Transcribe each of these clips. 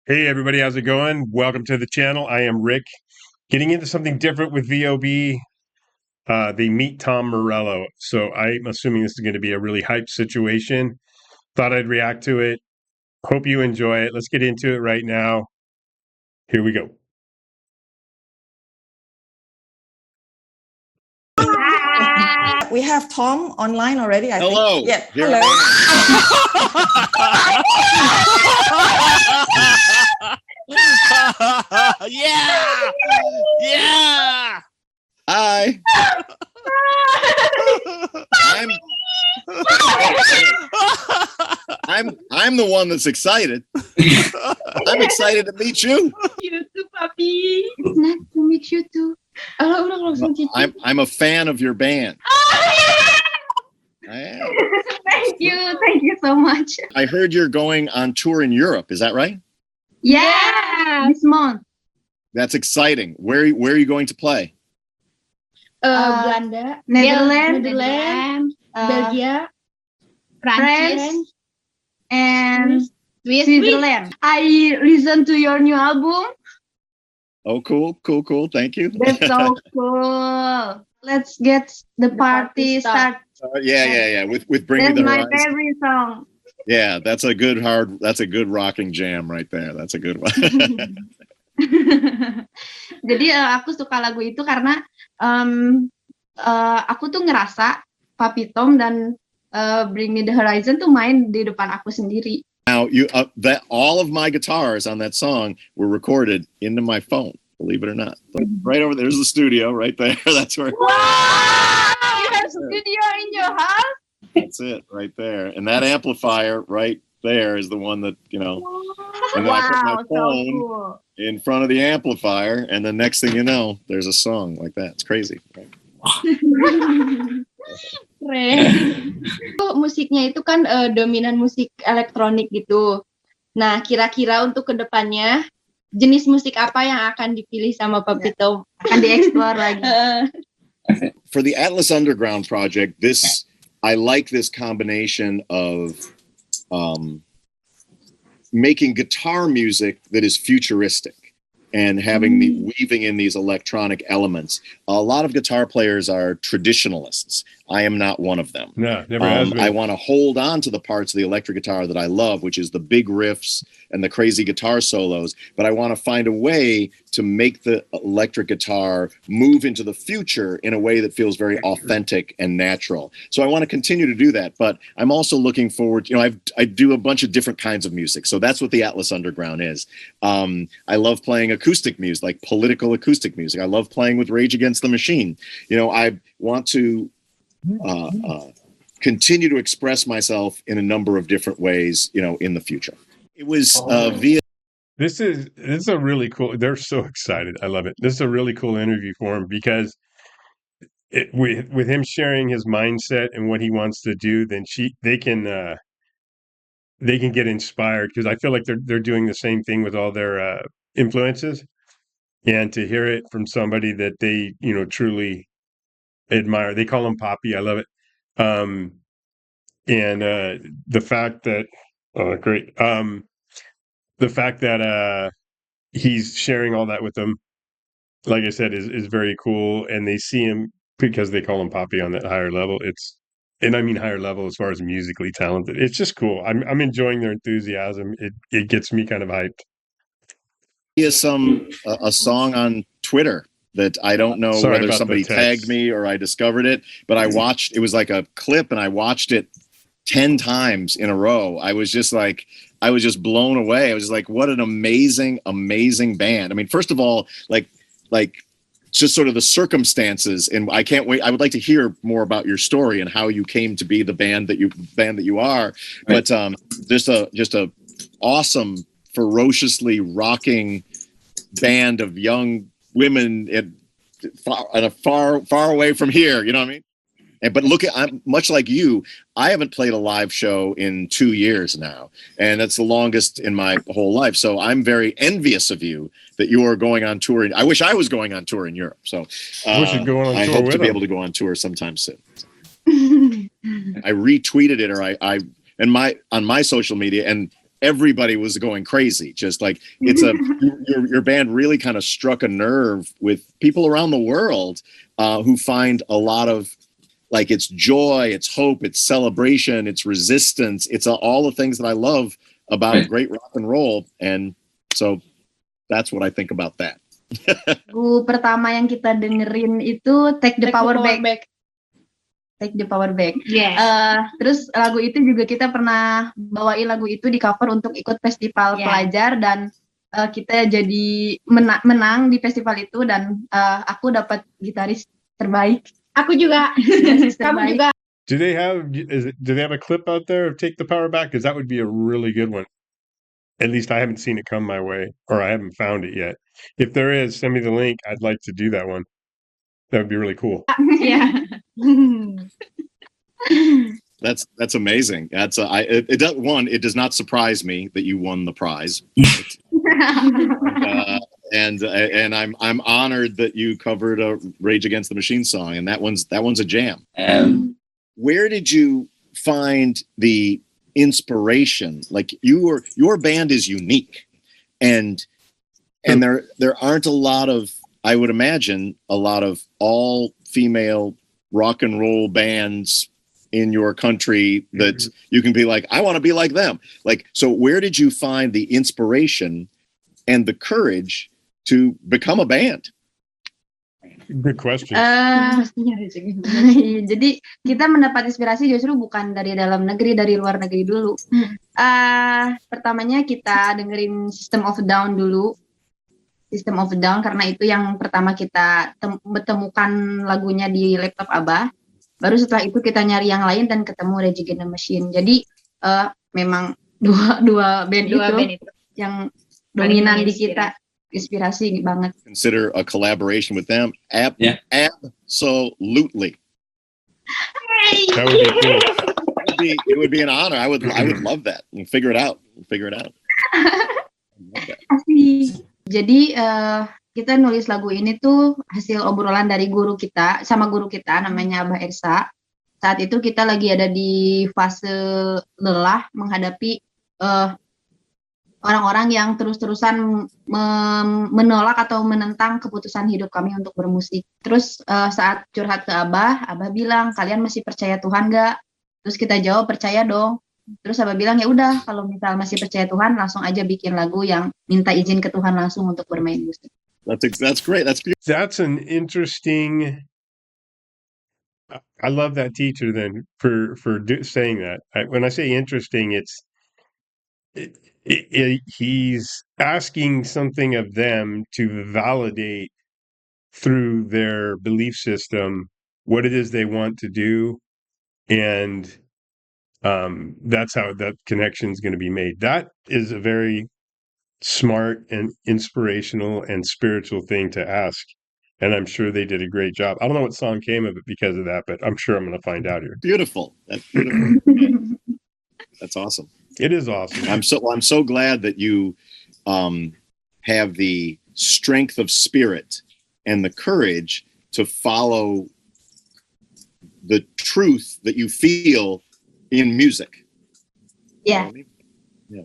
Hey everybody, how's it going? Welcome to the channel. I am Rick. Getting into something different with VOB. They meet Tom Morello. So I'm assuming this is going to be a really hyped situation. Thought I'd react to it. Hope you enjoy it. Let's get into it right now. Here we go. We have Tom online already, I Hello. think. Yeah. Here Hello. Yeah. Yeah. Hi. I'm the one that's excited. I'm excited to meet you. You too, Papi. Nice to meet you too. I'm a fan of your band. I am. Thank you so much. I heard you're going on tour in Europe. Is that right? Yeah, this month. That's exciting. Where are you going to play? Belanda, Netherlands, Belgium, France, and Switzerland. I listened to your new album. Oh, cool. Thank you. That's so cool. Let's get the party started. Yeah. With Bring That's Me the my Horizon. favorite song. Yeah, that's a good rocking jam right there. That's a good one. Jadi aku suka lagu itu karena aku tuh ngerasa Papi Tom dan Bring Me the Horizon tuh main di depan aku sendiri. Now all of my guitars on that song were recorded into my phone. Believe it or not, right over there's the studio right there. That's where. Wow! You have studio in your house? That's it right there, and that amplifier right there is the one that and then I put my phone in front of the amplifier, and the next thing you know, there's a song like that. It's crazy. Right? Keren. Musiknya itu kan dominan musik elektronik gitu. Nah, kira-kira untuk kedepannya jenis musik apa yang akan dipilih sama Papi Tom? Akan dieksplor lagi. For the Atlas Underground project, I like this combination of making guitar music that is futuristic and having weaving in these electronic elements. A lot of guitar players are traditionalists. I am not one of them. No, never has been. I want to hold on to the parts of the electric guitar that I love, which is the big riffs and the crazy guitar solos, but I want to find a way to make the electric guitar move into the future in a way that feels very authentic and natural. So I want to continue to do that, but I'm also looking forward, I do a bunch of different kinds of music. So that's what the Atlas Underground is. I love playing acoustic music, like political acoustic music. I love playing with Rage Against the Machine. I want to continue to express myself in a number of different ways, in the future. It was via. This is a really cool. They're so excited. I love it. This is a really cool interview for him because with him sharing his mindset and what he wants to do, then they can get inspired, because I feel like they're doing the same thing with all their influences, and to hear it from somebody that they truly admire. They call him Poppy. I love it. And the fact that great. The fact that he's sharing all that with them, like I said, is very cool. And they see him, because they call him Poppy, on that higher level. And I mean higher level as far as musically talented. It's just cool. I'm enjoying their enthusiasm. It gets me kind of hyped. Is a song on Twitter that I don't know whether somebody tagged me or I discovered it, but I watched. It was like a clip, and I watched it 10 times in a row. I was just blown away. I was like, what an amazing band. I mean, first of all, like just sort of the circumstances, and I can't wait. I would like to hear more about your story and how you came to be the band that you are. Right. But just a awesome, ferociously rocking band of young women far away from here. You know what I mean? But I'm much like you. I haven't played a live show in 2 years now, and that's the longest in my whole life. So I'm very envious of you that you are going on tour. I wish I was going on tour in Europe. So I hope to be able to go on tour sometime soon. I retweeted it, or on my social media, and everybody was going crazy. Just like your band really kind of struck a nerve with people around the world who find a lot of like it's joy, it's hope, it's celebration, it's resistance, it's all the things that I love about great rock and roll. And so that's what I think about that. Lagu pertama yang kita dengerin itu Take the Power Back. Take the Power Back. Yes. Terus lagu itu juga kita pernah bawain lagu itu di cover untuk ikut festival pelajar dan kita jadi menang di festival itu dan aku dapat gitaris terbaik. Aku juga. Kamu juga. Do they have a clip out there of Take the Power Back? Because that would be a really good one. At least I haven't seen it come my way, or I haven't found it yet. If there is, send me the link. I'd like to do that one. That would be really cool. Yeah. That's amazing. It does not surprise me that you won the prize. And I'm honored that you covered a Rage Against the Machine song, and that one's a jam. Where did you find the inspiration? Like your band is unique, and there aren't a lot of, I would imagine, a lot of all female rock and roll bands in your country that you can be like, I want to be like them. Like, so where did you find the inspiration and the courage to become a band? Good question. Jadi kita mendapat inspirasi justru bukan dari dalam negeri, dari luar negeri dulu. Pertamanya kita dengerin System of a Down dulu. System of a Down karena itu yang pertama kita temukan lagunya di laptop Abah. Baru setelah itu kita nyari yang lain dan ketemu Rage Against the Machine. Jadi memang dua band itu yang dominan di kita. Inspirasi banget. Consider a collaboration with them. Absolutely. That would be cool. It would be an honor. I would love that. We'll figure it out. Jadi kita nulis lagu ini tuh hasil obrolan dari guru kita sama guru kita namanya Abah Ersa. Saat itu kita lagi ada di fase lelah menghadapi orang-orang yang terus-terusan menolak atau menentang keputusan hidup kami untuk bermusik. Terus saat curhat ke Abah bilang, kalian masih percaya Tuhan nggak? Terus kita jawab, percaya dong. Terus Abah bilang, ya udah, kalau misal masih percaya Tuhan, langsung aja bikin lagu yang minta izin ke Tuhan langsung untuk bermain musik. That's great. That's beautiful. That's an interesting. I love that teacher then for saying that. When I say interesting, he's asking something of them to validate through their belief system what it is they want to do, and that's how that connection is going to be made. That is a very smart and inspirational and spiritual thing to ask, and I'm sure they did a great job. I don't know what song came of it because of that, but I'm sure I'm going to find out here. Beautiful. That's beautiful. That's awesome. It is awesome. I'm so glad that you have the strength of spirit and the courage to follow the truth that you feel in music. Yeah. You know what I mean? Yeah.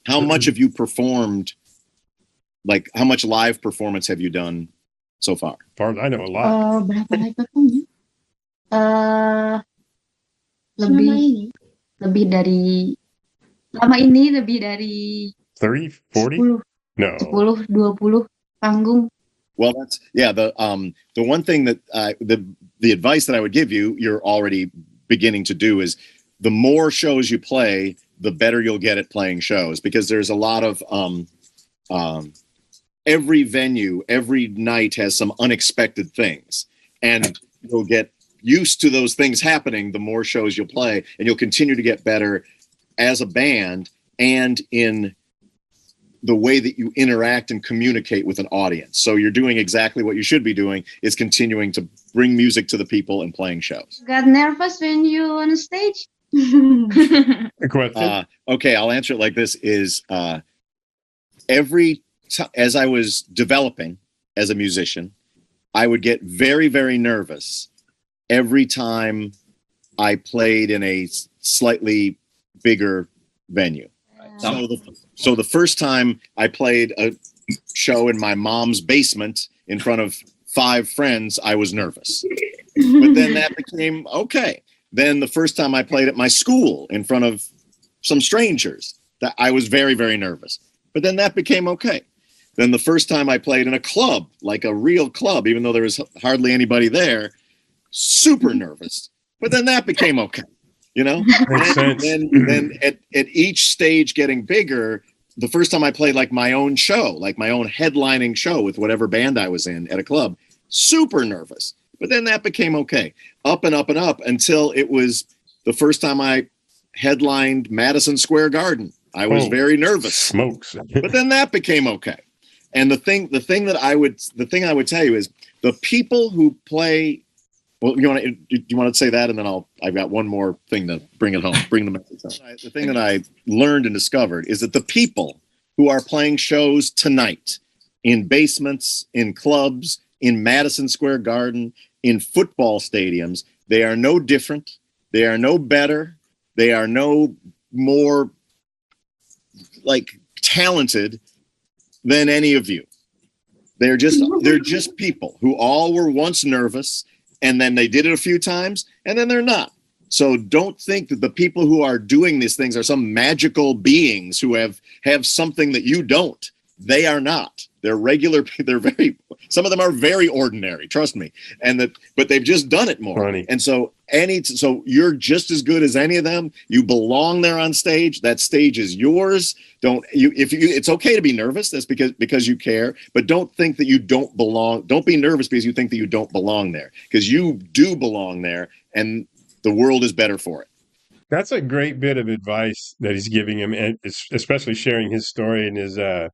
How much have you performed? Like, how much live performance have you done so far? As far as I know, a lot. Berapa live performance? Lebih dari lama ini lebih dari 30, 40? 10, No. 10, 20 panggung. Well, that's the one thing that the advice that I would give you, you're already beginning to do, is the more shows you play, the better you'll get at playing shows, because there's a lot of every venue, every night has some unexpected things, and you'll get used to those things happening the more shows you'll play, and you'll continue to get better as a band and in the way that you interact and communicate with an audience. So you're doing exactly what you should be doing, is continuing to bring music to the people and playing shows. Got nervous when you on stage? A question? Okay, I'll answer it like this: is as I was developing as a musician, I would get very, very nervous every time I played in a slightly bigger venue. So the first time I played a show in my mom's basement in front of 5 friends, I was nervous. But then that became okay. Then the first time I played at my school in front of some strangers, that I was very, very nervous. But then that became okay. Then the first time I played in a club, like a real club, even though there was hardly anybody there, super nervous. But then that became okay. You know, then at each stage getting bigger, the first time I played like my own show, like my own headlining show with whatever band I was in at a club, super nervous. But then that became okay. Up and up and up until it was the first time I headlined Madison Square Garden. I was very nervous. Smokes. But then that became okay. And the thing I would tell you is the people who play. Well, you want to say that, and then I've got one more thing to bring it home, bring the message home. The thing that I learned and discovered is that the people who are playing shows tonight in basements, in clubs, in Madison Square Garden, in football stadiums, they are no different. They are no better. They are no more like talented than any of you. They're just people who all were once nervous. And then they did it a few times, and then they're not. So don't think that the people who are doing these things are some magical beings who have something that you don't. They are not. They're regular. Some of them are very ordinary. Trust me. But they've just done it more. Funny. And so you're just as good as any of them. You belong there on stage. That stage is yours. It's okay to be nervous. That's because you care. But don't think that you don't belong. Don't be nervous because you think that you don't belong there. Because you do belong there, and the world is better for it. That's a great bit of advice that he's giving him, and especially sharing his story and his how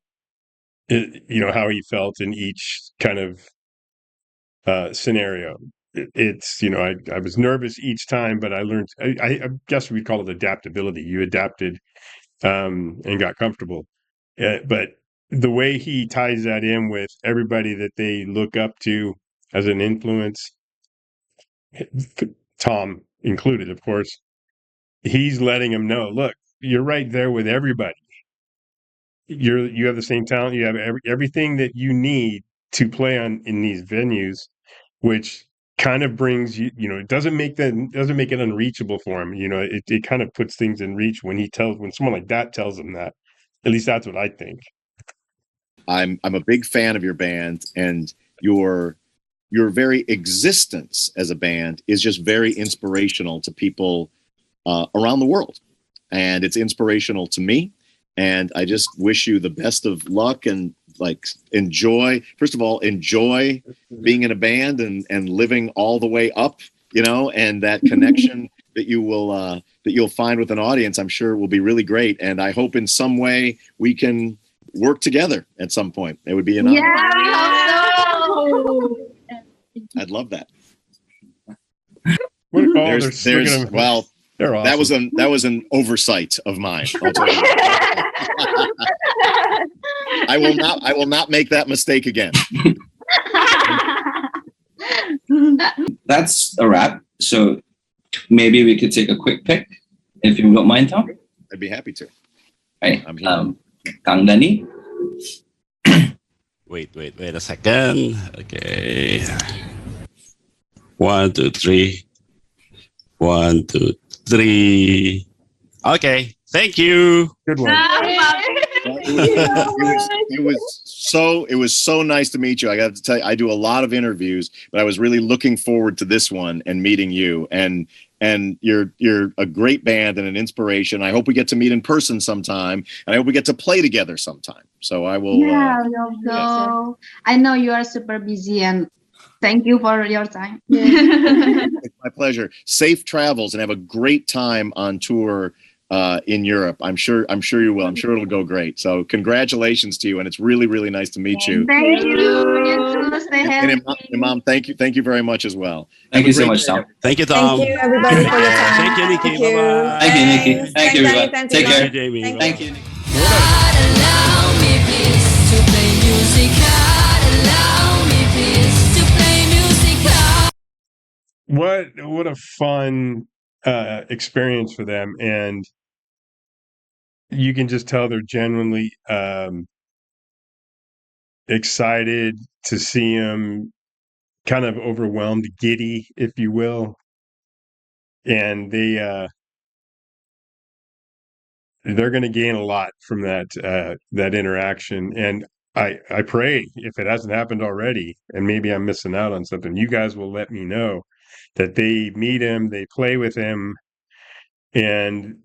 he felt in each kind of scenario. It's I was nervous each time, but I learned. I guess we'd call it adaptability. You adapted and got comfortable. But the way he ties that in with everybody that they look up to as an influence, Tom included, of course, he's letting him know, look, you're right there with everybody. You have the same talent. You have everything that you need to play in these venues, which kind of brings it doesn't make it unreachable for him. It kind of puts things in reach when someone like that tells him that. At least that's what I think. I'm a big fan of your band, and your very existence as a band is just very inspirational to people around the world, and it's inspirational to me. And I just wish you the best of luck and enjoy being in a band and living all the way up, and that connection that you'll find with an audience, I'm sure will be really great. And I hope in some way we can work together at some point. It would be an honor. Yeah. I'd love that. They're awesome. That was an oversight of mine. I'll tell you. I will not make that mistake again. That's a wrap. So maybe we could take a quick pick, if you don't mind, Tom. I'd be happy to. Right. I'm here. Kang Dani. Wait a second. Okay. 1, 2, 3. 1, 2, 3. Okay. Thank you. Good one. It was so nice to meet you. I got to tell you, I do a lot of interviews, but I was really looking forward to this one and meeting you. And you're a great band and an inspiration. I hope we get to meet in person sometime, and I hope we get to play together sometime. So I will. Yeah, so I know you are super busy, and thank you for your time. It's my pleasure. Safe travels, and have a great time on tour in Europe. I'm sure you will. I'm sure it'll go great. So congratulations to you, and it's really, really nice to meet you. Thank you. You too. Stay healthy. And Mom, thank you very much as well. Thank you so much, Tom. Thank you, Tom. Thank you, everybody, for your time. Thank you, Nikki. Thank you. Bye-bye. Thank you, Nikki. Thank you, everyone. Thank Take you, care. Jamie. Thank you. God allow me please to play music. God allow me please to play music. What a fun experience for them. And you can just tell they're genuinely excited to see him, kind of overwhelmed, giddy, if you will. And they're going to gain a lot from that interaction. And I pray, if it hasn't happened already, and maybe I'm missing out on something, you guys will let me know that they meet him, they play with him, and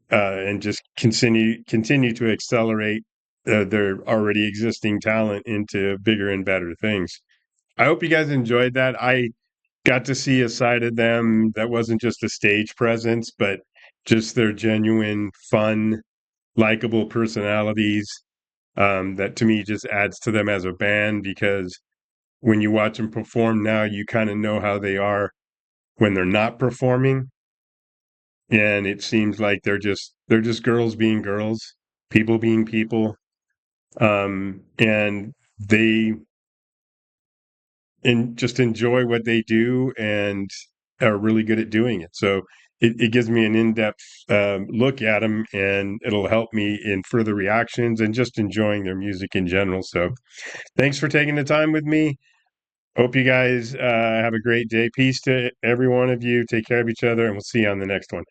just continue to accelerate their already existing talent into bigger and better things. I hope you guys enjoyed that. I got to see a side of them that wasn't just a stage presence, but just their genuine, fun, likable personalities. That to me just adds to them as a band, because when you watch them perform now, you kind of know how they are when they're not performing. And it seems like they're just girls being girls, people being people. And they just enjoy what they do and are really good at doing it. So it gives me an in-depth look at them, and it'll help me in further reactions and just enjoying their music in general. So thanks for taking the time with me. Hope you guys have a great day. Peace to every one of you. Take care of each other, and we'll see you on the next one.